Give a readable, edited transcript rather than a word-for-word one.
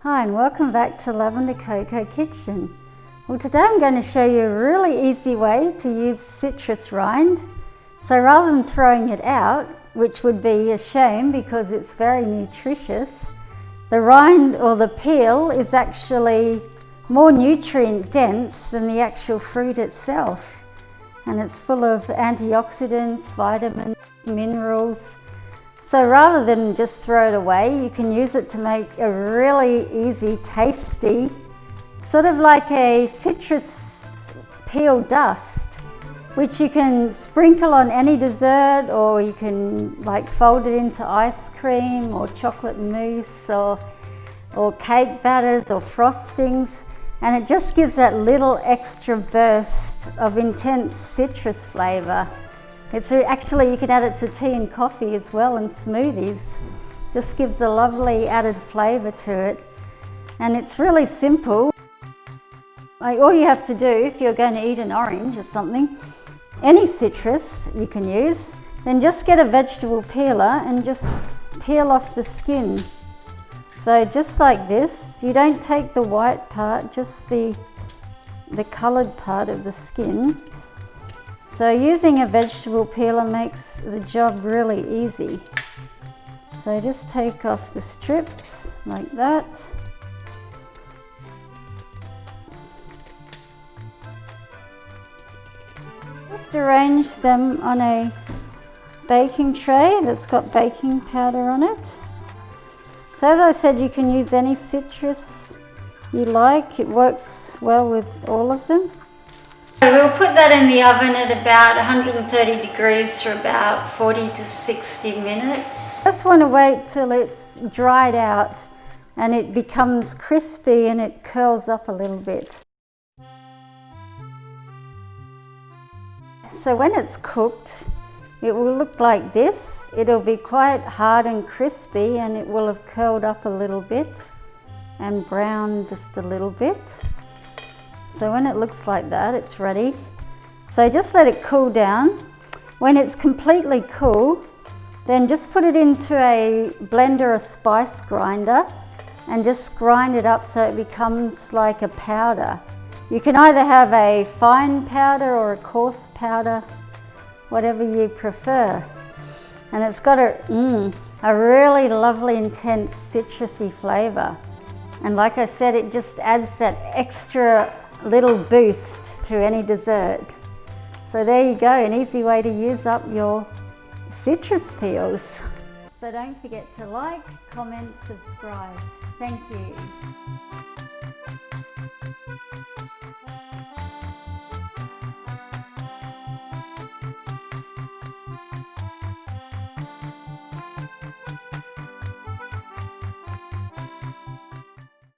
Hi and welcome back to Lavender Coco Kitchen. Well, today I'm going to show you a really easy way to use citrus rind. So rather than throwing it out, which would be a shame because it's very nutritious, the rind or the peel is actually more nutrient dense than the actual fruit itself. And it's full of antioxidants, vitamins, minerals. So rather than just throw it away, you can use it to make a really easy, tasty, sort of like a citrus peel dust, which you can sprinkle on any dessert, or you can like fold it into ice cream or chocolate mousse or cake batters or frostings. And it just gives that little extra burst of intense citrus flavour. It's actually, you can add it to tea and coffee as well, and smoothies. Just gives a lovely added flavour to it. And it's really simple. All you have to do, if you're going to eat an orange or something, any citrus you can use, then just get a vegetable peeler and just peel off the skin. So just like this, you don't take the white part, just the coloured part of the skin. So using a vegetable peeler makes the job really easy. So just take off the strips like that. Just arrange them on a baking tray that's got baking powder on it. So as I said, you can use any citrus you like. It works well with all of them. We'll put that in the oven at about 130 degrees for about 40 to 60 minutes. Just want to wait till it's dried out and it becomes crispy and it curls up a little bit. So when it's cooked, it will look like this. It'll be quite hard and crispy, and it will have curled up a little bit and browned just a little bit. So when it looks like that, it's ready. So just let it cool down. When it's completely cool, then just put it into a blender or spice grinder and just grind it up so it becomes like a powder. You can either have a fine powder or a coarse powder, whatever you prefer. And it's got a really lovely, intense, citrusy flavour. And like I said, it just adds that extra little boost to any dessert. So there you go, an easy way to use up your citrus peels. So don't forget to like, comment, subscribe. Thank you.